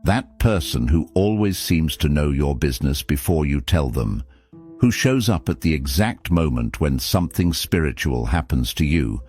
That person who always seems to know your business before you tell them, who shows up at the exact moment when something spiritual happens to you,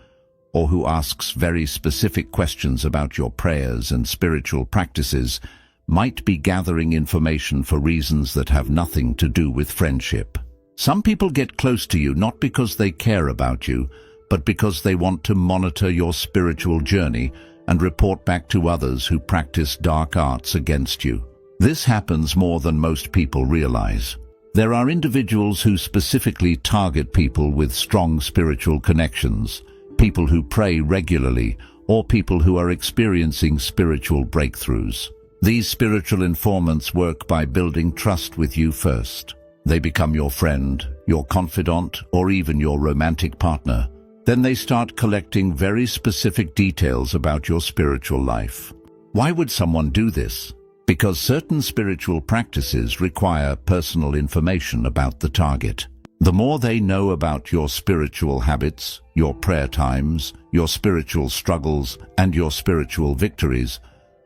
or who asks very specific questions about your prayers and spiritual practices, might be gathering information for reasons that have nothing to do with friendship. Some people get close to you not because they care about you, but because they want to monitor your spiritual journey and report back to others who practice dark arts against you. This happens more than most people realize. There are individuals who specifically target people with strong spiritual connections, people who pray regularly, or people who are experiencing spiritual breakthroughs. These spiritual informants work by building trust with you first. They become your friend, your confidant, or even your romantic partner. Then they start collecting very specific details about your spiritual life. Why would someone do this? Because certain spiritual practices require personal information about the target. The more they know about your spiritual habits, your prayer times, your spiritual struggles, and your spiritual victories,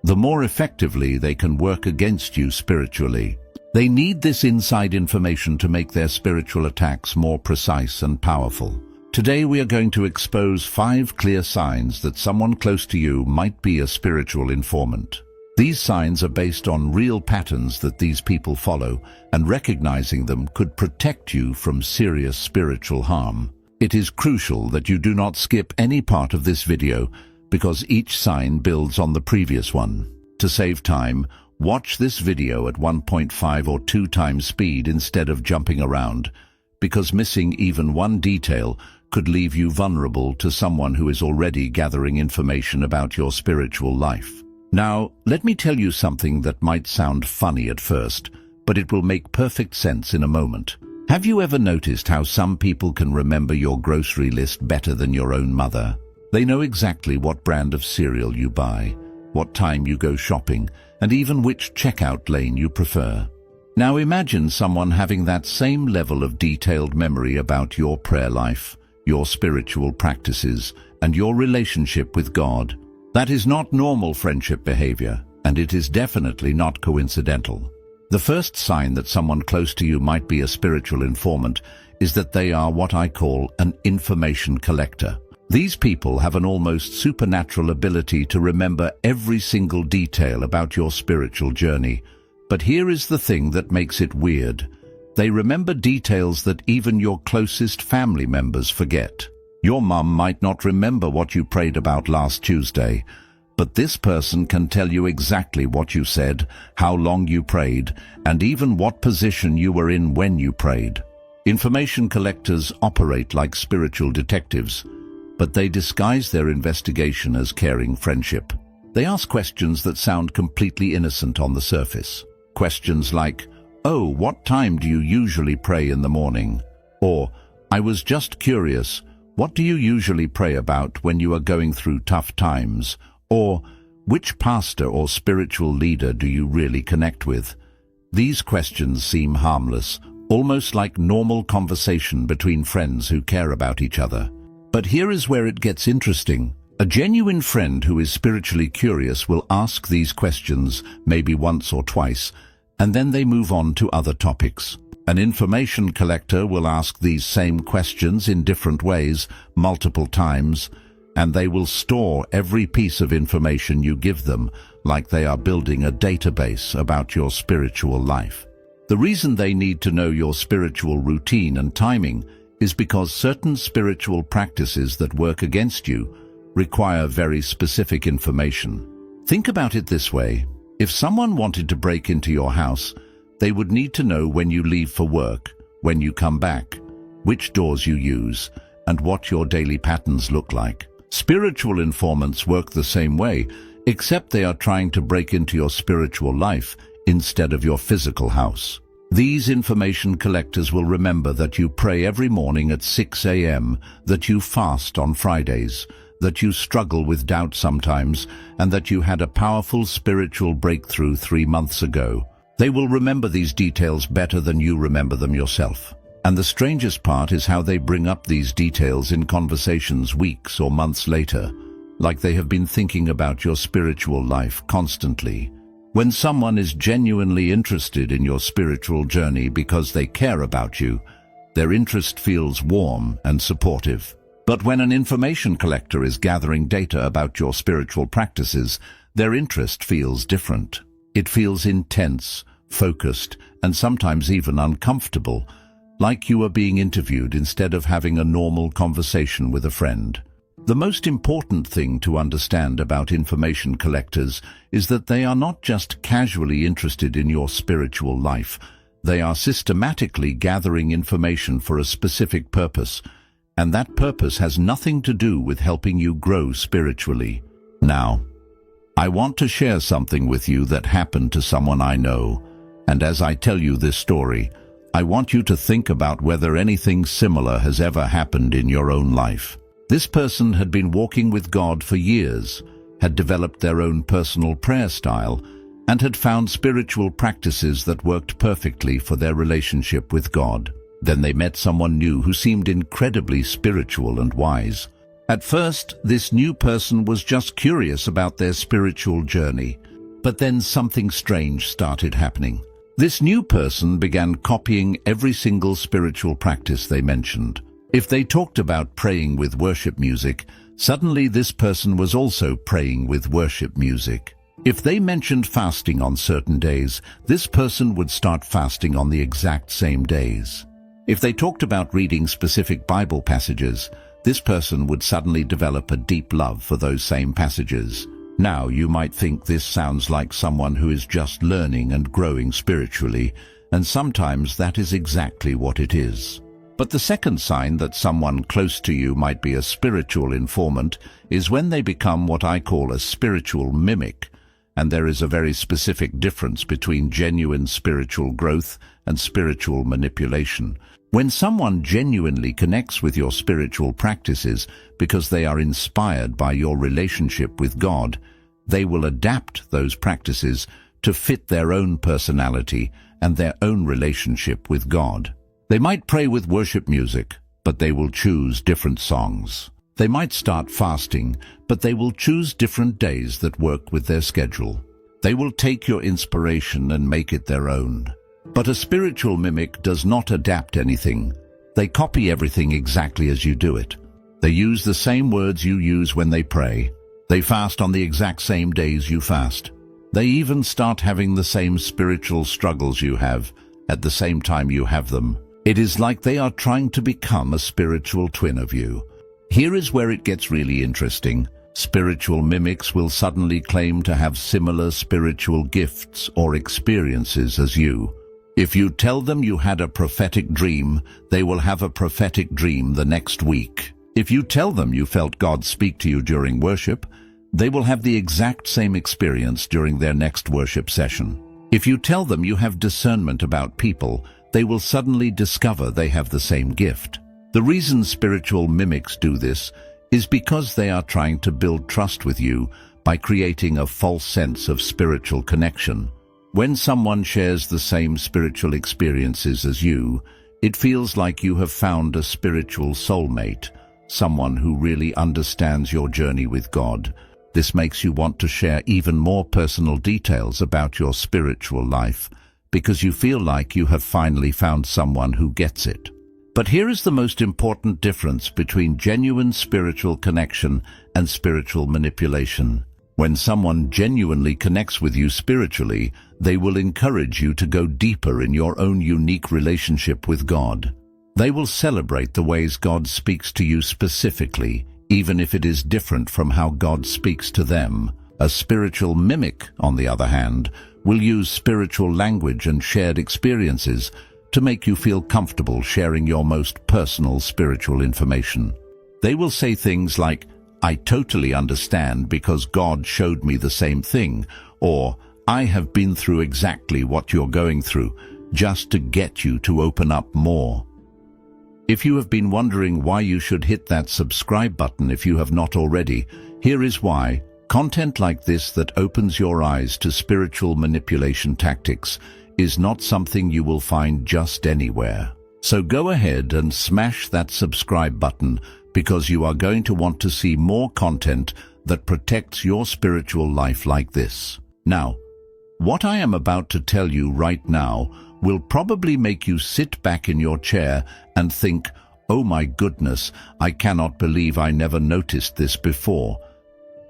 the more effectively they can work against you spiritually. They need this inside information to make their spiritual attacks more precise and powerful. Today we are going to expose 5 clear signs that someone close to you might be a spiritual informant. These signs are based on real patterns that these people follow, and recognizing them could protect you from serious spiritual harm. It is crucial that you do not skip any part of this video, because each sign builds on the previous one. To save time, watch this video at 1.5 or 2 times speed instead of jumping around, because missing even one detail could leave you vulnerable to someone who is already gathering information about your spiritual life. Now, let me tell you something that might sound funny at first, but it will make perfect sense in a moment. Have you ever noticed how some people can remember your grocery list better than your own mother? They know exactly what brand of cereal you buy, what time you go shopping, and even which checkout lane you prefer. Now imagine someone having that same level of detailed memory about your prayer life, your spiritual practices, and your relationship with God. That is not normal friendship behavior, and it is definitely not coincidental. The first sign that someone close to you might be a spiritual informant is that they are what I call an information collector. These people have an almost supernatural ability to remember every single detail about your spiritual journey. But here is the thing that makes it weird. They remember details that even your closest family members forget. Your mum might not remember what you prayed about last Tuesday, but this person can tell you exactly what you said, how long you prayed, and even what position you were in when you prayed. Information collectors operate like spiritual detectives, but they disguise their investigation as caring friendship. They ask questions that sound completely innocent on the surface. Questions like, "Oh, what time do you usually pray in the morning?" Or, "I was just curious, what do you usually pray about when you are going through tough times?" Or, "Which pastor or spiritual leader do you really connect with?" These questions seem harmless, almost like normal conversation between friends who care about each other. But here is where it gets interesting. A genuine friend who is spiritually curious will ask these questions maybe once or twice, and then they move on to other topics. An information collector will ask these same questions in different ways, multiple times, and they will store every piece of information you give them, like they are building a database about your spiritual life. The reason they need to know your spiritual routine and timing is because certain spiritual practices that work against you require very specific information. Think about it this way. If someone wanted to break into your house, they would need to know when you leave for work, when you come back, which doors you use, and what your daily patterns look like. Spiritual informants work the same way, except they are trying to break into your spiritual life instead of your physical house. These information collectors will remember that you pray every morning at 6 a.m., that you fast on Fridays, that you struggle with doubt sometimes, and that you had a powerful spiritual breakthrough 3 months ago. They will remember these details better than you remember them yourself. And the strangest part is how they bring up these details in conversations weeks or months later, like they have been thinking about your spiritual life constantly. When someone is genuinely interested in your spiritual journey because they care about you, their interest feels warm and supportive. But when an information collector is gathering data about your spiritual practices, their interest feels different. It feels intense, focused, and sometimes even uncomfortable, like you are being interviewed instead of having a normal conversation with a friend. The most important thing to understand about information collectors is that they are not just casually interested in your spiritual life. They are systematically gathering information for a specific purpose, and that purpose has nothing to do with helping you grow spiritually. Now, I want to share something with you that happened to someone I know, and as I tell you this story, I want you to think about whether anything similar has ever happened in your own life. This person had been walking with God for years, had developed their own personal prayer style, and had found spiritual practices that worked perfectly for their relationship with God. Then they met someone new who seemed incredibly spiritual and wise. At first, this new person was just curious about their spiritual journey, but then something strange started happening. This new person began copying every single spiritual practice they mentioned. If they talked about praying with worship music, suddenly this person was also praying with worship music. If they mentioned fasting on certain days, this person would start fasting on the exact same days. If they talked about reading specific Bible passages, this person would suddenly develop a deep love for those same passages. Now, you might think this sounds like someone who is just learning and growing spiritually, and sometimes that is exactly what it is. But the second sign that someone close to you might be a spiritual informant is when they become what I call a spiritual mimic, and there is a very specific difference between genuine spiritual growth and spiritual manipulation. When someone genuinely connects with your spiritual practices because they are inspired by your relationship with God, they will adapt those practices to fit their own personality and their own relationship with God. They might pray with worship music, but they will choose different songs. They might start fasting, but they will choose different days that work with their schedule. They will take your inspiration and make it their own. But a spiritual mimic does not adapt anything. They copy everything exactly as you do it. They use the same words you use when they pray. They fast on the exact same days you fast. They even start having the same spiritual struggles you have at the same time you have them. It is like they are trying to become a spiritual twin of you. Here is where it gets really interesting. Spiritual mimics will suddenly claim to have similar spiritual gifts or experiences as you. If you tell them you had a prophetic dream, they will have a prophetic dream the next week. If you tell them you felt God speak to you during worship, they will have the exact same experience during their next worship session. If you tell them you have discernment about people, they will suddenly discover they have the same gift. The reason spiritual mimics do this is because they are trying to build trust with you by creating a false sense of spiritual connection. When someone shares the same spiritual experiences as you, it feels like you have found a spiritual soulmate, someone who really understands your journey with God. This makes you want to share even more personal details about your spiritual life, because you feel like you have finally found someone who gets it. But here is the most important difference between genuine spiritual connection and spiritual manipulation. When someone genuinely connects with you spiritually, they will encourage you to go deeper in your own unique relationship with God. They will celebrate the ways God speaks to you specifically, even if it is different from how God speaks to them. A spiritual mimic, on the other hand, will use spiritual language and shared experiences to make you feel comfortable sharing your most personal spiritual information. They will say things like, "I totally understand because God showed me the same thing," or "I have been through exactly what you're going through," just to get you to open up more. If you have been wondering why you should hit that subscribe button if you have not already, here is why. Content like this that opens your eyes to spiritual manipulation tactics is not something you will find just anywhere. So go ahead and smash that subscribe button, because you are going to want to see more content that protects your spiritual life like this. Now, What I am about to tell you right now will probably make you sit back in your chair and think, "Oh my goodness, I cannot believe I never noticed this before."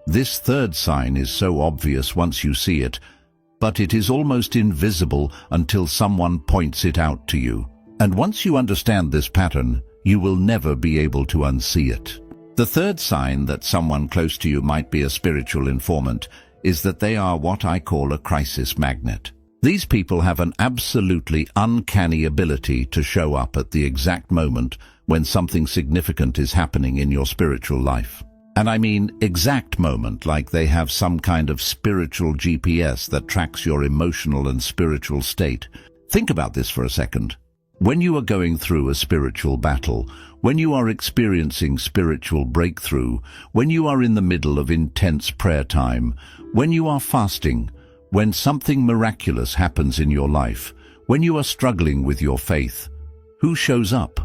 This third sign is so obvious once you see it, but it is almost invisible until someone points it out to you. And once you understand this pattern, you will never be able to unsee it. The third sign that someone close to you might be a spiritual informant is that they are what I call a crisis magnet. These people have an absolutely uncanny ability to show up at the exact moment when something significant is happening in your spiritual life. And I mean exact moment, like they have some kind of spiritual GPS that tracks your emotional and spiritual state. Think about this for a second. When you are going through a spiritual battle, when you are experiencing spiritual breakthrough, when you are in the middle of intense prayer time, when you are fasting, when something miraculous happens in your life, when you are struggling with your faith, who shows up?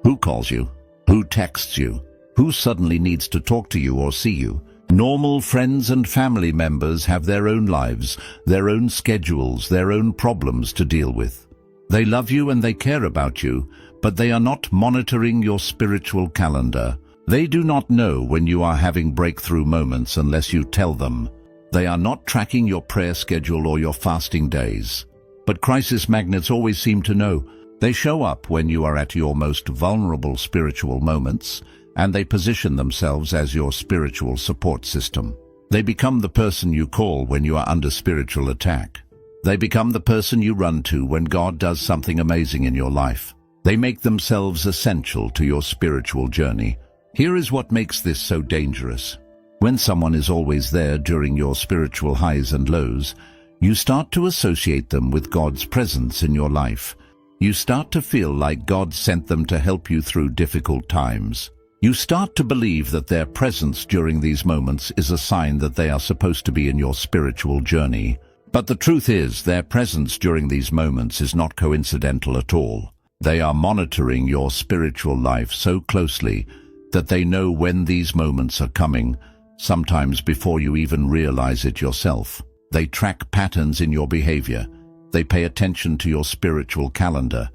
Who calls you? Who texts you? Who suddenly needs to talk to you or see you? Normal friends and family members have their own lives, their own schedules, their own problems to deal with. They love you and they care about you, but they are not monitoring your spiritual calendar. They do not know when you are having breakthrough moments unless you tell them. They are not tracking your prayer schedule or your fasting days. But crisis magnets always seem to know. They show up when you are at your most vulnerable spiritual moments, and they position themselves as your spiritual support system. They become the person you call when you are under spiritual attack. They become the person you run to when God does something amazing in your life. They make themselves essential to your spiritual journey. Here is what makes this so dangerous. When someone is always there during your spiritual highs and lows, you start to associate them with God's presence in your life. You start to feel like God sent them to help you through difficult times. You start to believe that their presence during these moments is a sign that they are supposed to be in your spiritual journey. But the truth is, their presence during these moments is not coincidental at all. They are monitoring your spiritual life so closely that they know when these moments are coming, sometimes before you even realize it yourself. They track patterns in your behavior. They pay attention to your spiritual calendar.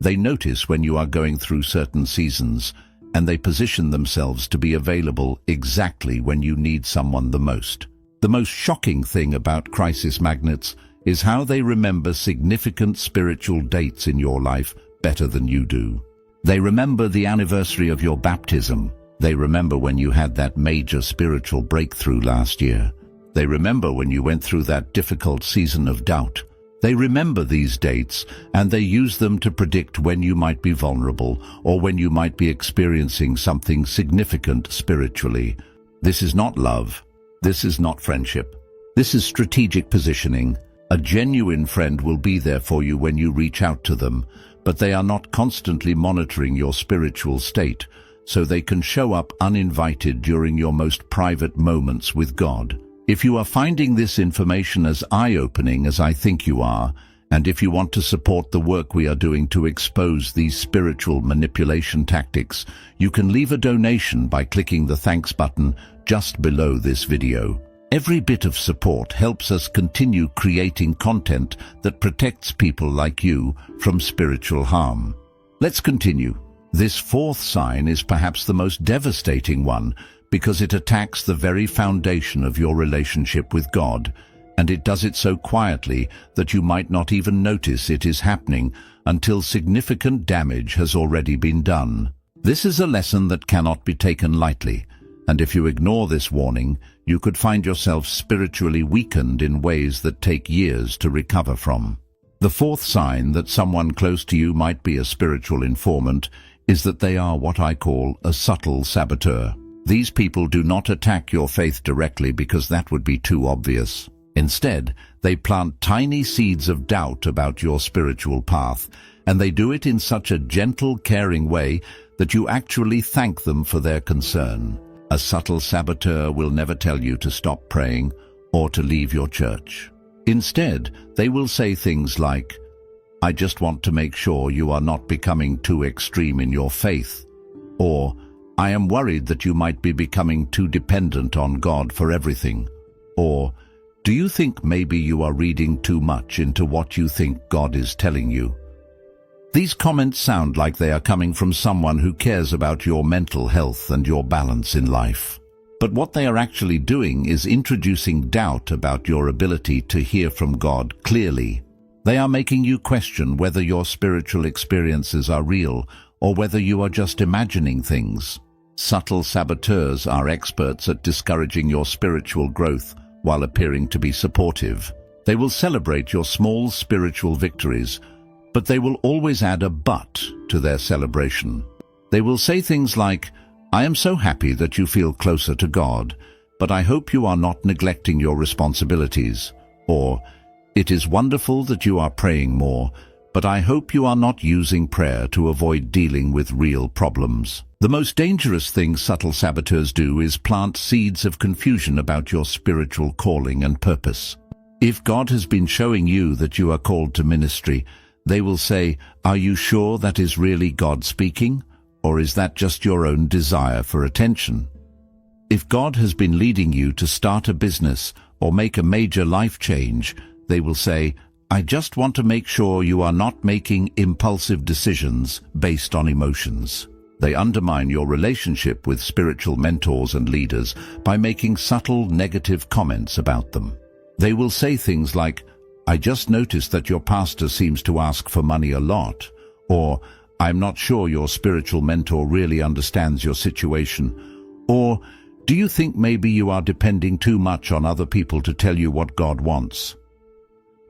They notice when you are going through certain seasons, and they position themselves to be available exactly when you need someone the most. The most shocking thing about crisis magnets is how they remember significant spiritual dates in your life better than you do. They remember the anniversary of your baptism. They remember when you had that major spiritual breakthrough last year. They remember when you went through that difficult season of doubt. They remember these dates, and they use them to predict when you might be vulnerable or when you might be experiencing something significant spiritually. This is not love. This is not friendship. This is strategic positioning. A genuine friend will be there for you when you reach out to them, but they are not constantly monitoring your spiritual state, so they can show up uninvited during your most private moments with God. If you are finding this information as eye-opening as I think you are, and if you want to support the work we are doing to expose these spiritual manipulation tactics, you can leave a donation by clicking the thanks button just below this video. Every bit of support helps us continue creating content that protects people like you from spiritual harm. Let's continue. This fourth sign is perhaps the most devastating one, because it attacks the very foundation of your relationship with God, and it does it so quietly that you might not even notice it is happening until significant damage has already been done. This is a lesson that cannot be taken lightly, and if you ignore this warning, you could find yourself spiritually weakened in ways that take years to recover from. The fourth sign that someone close to you might be a spiritual informant is that they are what I call a subtle saboteur. These people do not attack your faith directly because that would be too obvious. Instead, they plant tiny seeds of doubt about your spiritual path, and they do it in such a gentle, caring way that you actually thank them for their concern. A subtle saboteur will never tell you to stop praying or to leave your church. Instead, they will say things like, "I just want to make sure you are not becoming too extreme in your faith," or "I am worried that you might be becoming too dependent on God for everything," or Do you think maybe you are reading too much into what you think God is telling you? These comments sound like they are coming from someone who cares about your mental health and your balance in life. But what they are actually doing is introducing doubt about your ability to hear from God clearly. They are making you question whether your spiritual experiences are real or whether you are just imagining things. Subtle saboteurs are experts at discouraging your spiritual growth while appearing to be supportive. They will celebrate your small spiritual victories, but they will always add a but to their celebration. They will say things like, "I am so happy that you feel closer to God, but I hope you are not neglecting your responsibilities," or, "It is wonderful that you are praying more, but I hope you are not using prayer to avoid dealing with real problems." The most dangerous thing subtle saboteurs do is plant seeds of confusion about your spiritual calling and purpose. If God has been showing you that you are called to ministry, they will say, "Are you sure that is really God speaking? Or is that just your own desire for attention?" If God has been leading you to start a business or make a major life change, they will say, "I just want to make sure you are not making impulsive decisions based on emotions." They undermine your relationship with spiritual mentors and leaders by making subtle negative comments about them. They will say things like, "I just noticed that your pastor seems to ask for money a lot," or "I'm not sure your spiritual mentor really understands your situation," or "Do you think maybe you are depending too much on other people to tell you what God wants?"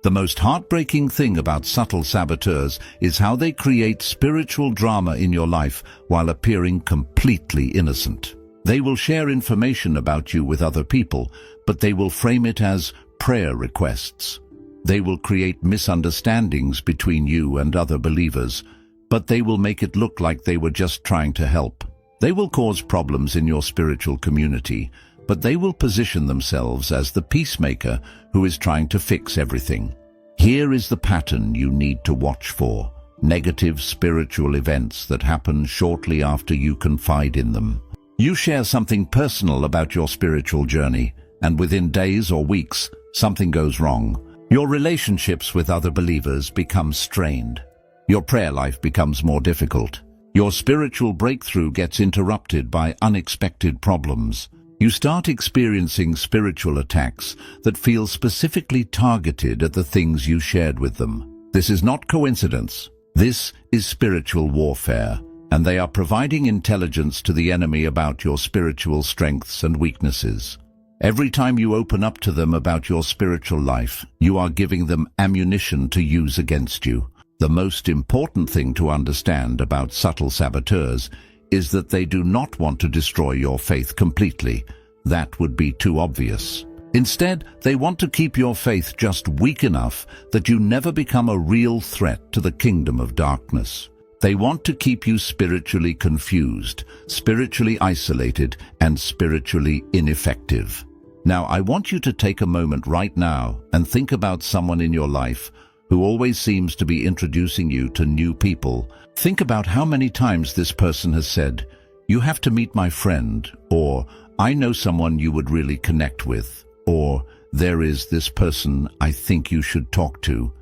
The most heartbreaking thing about subtle saboteurs is how they create spiritual drama in your life while appearing completely innocent. They will share information about you with other people, but they will frame it as prayer requests. They will create misunderstandings between you and other believers, but they will make it look like they were just trying to help. They will cause problems in your spiritual community, but they will position themselves as the peacemaker who is trying to fix everything. Here is the pattern you need to watch for: negative spiritual events that happen shortly after you confide in them. You share something personal about your spiritual journey, and within days or weeks, something goes wrong. Your relationships with other believers become strained. Your prayer life becomes more difficult. Your spiritual breakthrough gets interrupted by unexpected problems. You start experiencing spiritual attacks that feel specifically targeted at the things you shared with them. This is not coincidence. This is spiritual warfare, and they are providing intelligence to the enemy about your spiritual strengths and weaknesses. Every time you open up to them about your spiritual life, you are giving them ammunition to use against you. The most important thing to understand about subtle saboteurs is that they do not want to destroy your faith completely. That would be too obvious. Instead, they want to keep your faith just weak enough that you never become a real threat to the kingdom of darkness. They want to keep you spiritually confused, spiritually isolated, and spiritually ineffective. Now, I want you to take a moment right now and think about someone in your life who always seems to be introducing you to new people. Think about how many times this person has said, "You have to meet my friend," or "I know someone you would really connect with," or "There is this person I think you should talk to."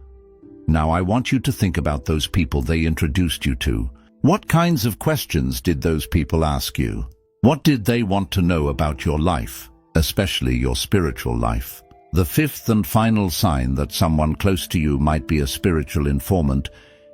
Now I want you to think about those people they introduced you to. What kinds of questions did those people ask you? What did they want to know about your life, especially your spiritual life? The fifth and final sign that someone close to you might be a spiritual informant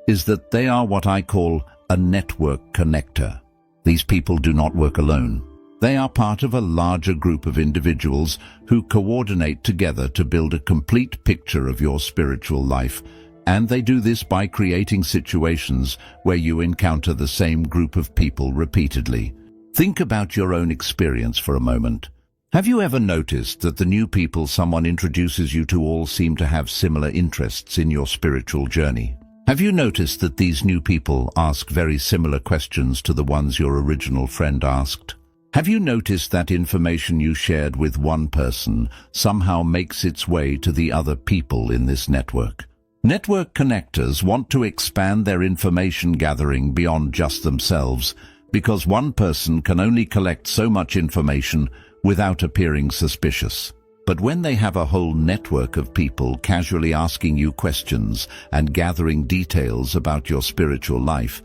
is that they are what I call a network connector. These people do not work alone. They are part of a larger group of individuals who coordinate together to build a complete picture of your spiritual life, and they do this by creating situations where you encounter the same group of people repeatedly. Think about your own experience for a moment. Have you ever noticed that the new people someone introduces you to all seem to have similar interests in your spiritual journey? Have you noticed that these new people ask very similar questions to the ones your original friend asked? Have you noticed that information you shared with one person somehow makes its way to the other people in this network? Network connectors want to expand their information gathering beyond just themselves, because one person can only collect so much information without appearing suspicious. But when they have a whole network of people casually asking you questions and gathering details about your spiritual life,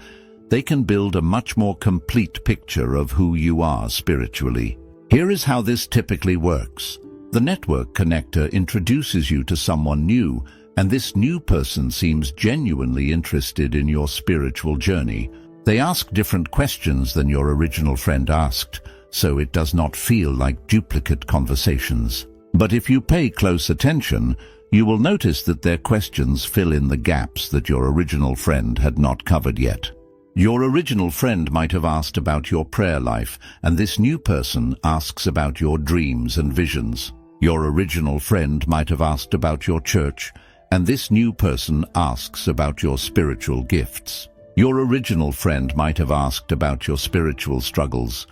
they can build a much more complete picture of who you are spiritually. Here is how this typically works. The network connector introduces you to someone new, and this new person seems genuinely interested in your spiritual journey. They ask different questions than your original friend asked, so it does not feel like duplicate conversations. But if you pay close attention, you will notice that their questions fill in the gaps that your original friend had not covered yet. Your original friend might have asked about your prayer life, and this new person asks about your dreams and visions. Your original friend might have asked about your church, and this new person asks about your spiritual gifts. Your original friend might have asked about your spiritual struggles,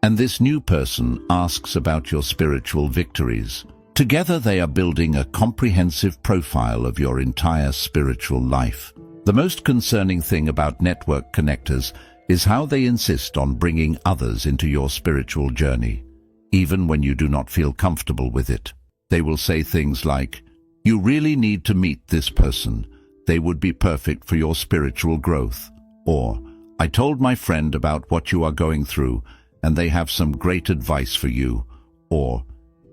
and this new person asks about your spiritual victories. Together they are building a comprehensive profile of your entire spiritual life. The most concerning thing about network connectors is how they insist on bringing others into your spiritual journey, even when you do not feel comfortable with it. They will say things like, "You really need to meet this person. They would be perfect for your spiritual growth." Or, "I told my friend about what you are going through, and they have some great advice for you." Or,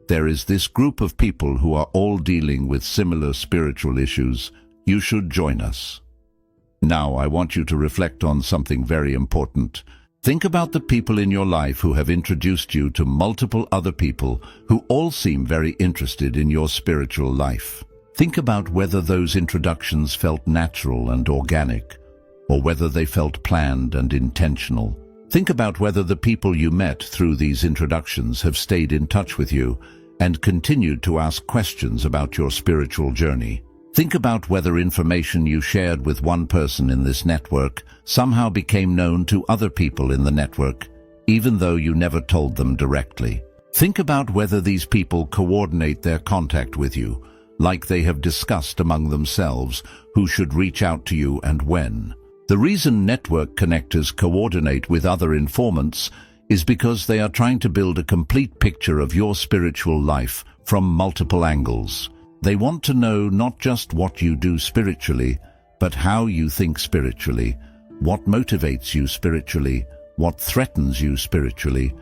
"There is this group of people who are all dealing with similar spiritual issues. You should join us." Now, I want you to reflect on something very important. Think about the people in your life who have introduced you to multiple other people who all seem very interested in your spiritual life. Think about whether those introductions felt natural and organic, or whether they felt planned and intentional. Think about whether the people you met through these introductions have stayed in touch with you and continued to ask questions about your spiritual journey. Think about whether information you shared with one person in this network somehow became known to other people in the network, even though you never told them directly. Think about whether these people coordinate their contact with you, like they have discussed among themselves who should reach out to you and when. The reason network connectors coordinate with other informants is because they are trying to build a complete picture of your spiritual life from multiple angles. They want to know not just what you do spiritually, but how you think spiritually, what motivates you spiritually, what threatens you spiritually,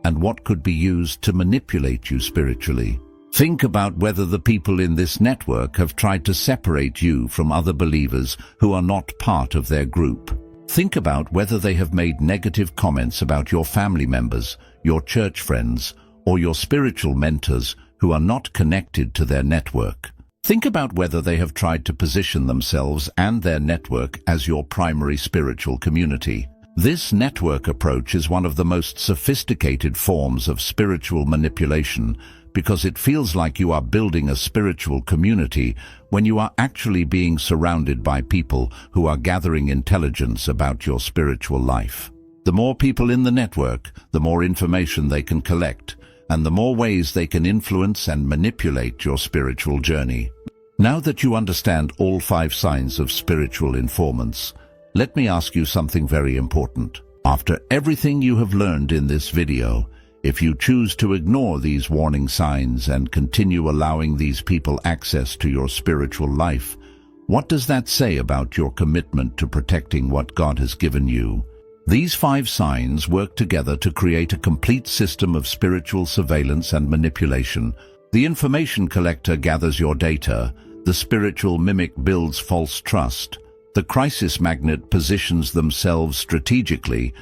and what could be used to manipulate you spiritually. Think about whether the people in this network have tried to separate you from other believers who are not part of their group. Think about whether they have made negative comments about your family members, your church friends, or your spiritual mentors who are not connected to their network. Think about whether they have tried to position themselves and their network as your primary spiritual community. This network approach is one of the most sophisticated forms of spiritual manipulation because it feels like you are building a spiritual community when you are actually being surrounded by people who are gathering intelligence about your spiritual life. The more people in the network, the more information they can collect, and the more ways they can influence and manipulate your spiritual journey. Now that you understand all 5 signs of spiritual informants, let me ask you something very important. After everything you have learned in this video, if you choose to ignore these warning signs and continue allowing these people access to your spiritual life, what does that say about your commitment to protecting what God has given you? These 5 signs work together to create a complete system of spiritual surveillance and manipulation. The information collector gathers your data, the spiritual mimic builds false trust, the crisis magnet positions themselves strategically,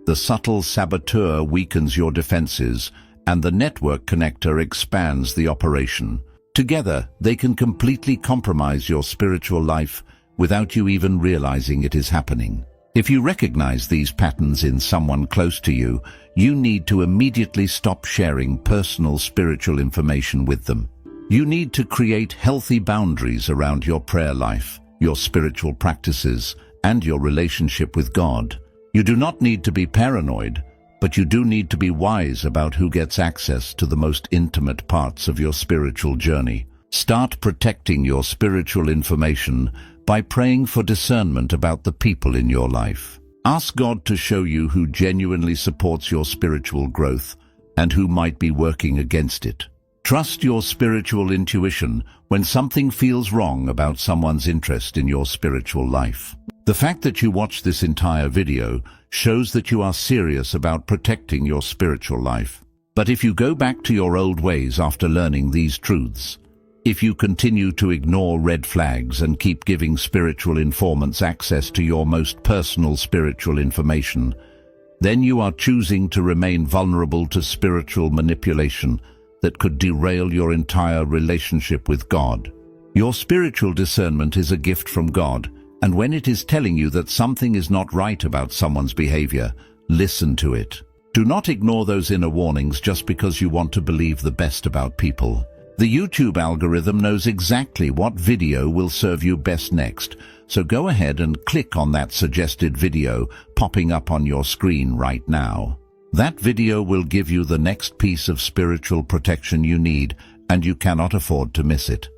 the subtle saboteur weakens your defenses, and the network connector expands the operation. Together, they can completely compromise your spiritual life without you even realizing it is happening. If you recognize these patterns in someone close to you, you need to immediately stop sharing personal spiritual information with them. You need to create healthy boundaries around your prayer life, your spiritual practices, and your relationship with God. You do not need to be paranoid, but you do need to be wise about who gets access to the most intimate parts of your spiritual journey. Start protecting your spiritual information by praying for discernment about the people in your life. Ask God to show you who genuinely supports your spiritual growth and who might be working against it. Trust your spiritual intuition when something feels wrong about someone's interest in your spiritual life. The fact that you watched this entire video shows that you are serious about protecting your spiritual life. But if you go back to your old ways after learning these truths, if you continue to ignore red flags and keep giving spiritual informants access to your most personal spiritual information, then you are choosing to remain vulnerable to spiritual manipulation that could derail your entire relationship with God. Your spiritual discernment is a gift from God, and when it is telling you that something is not right about someone's behavior, listen to it. Do not ignore those inner warnings just because you want to believe the best about people. The YouTube algorithm knows exactly what video will serve you best next, so go ahead and click on that suggested video popping up on your screen right now. That video will give you the next piece of spiritual protection you need, and you cannot afford to miss it.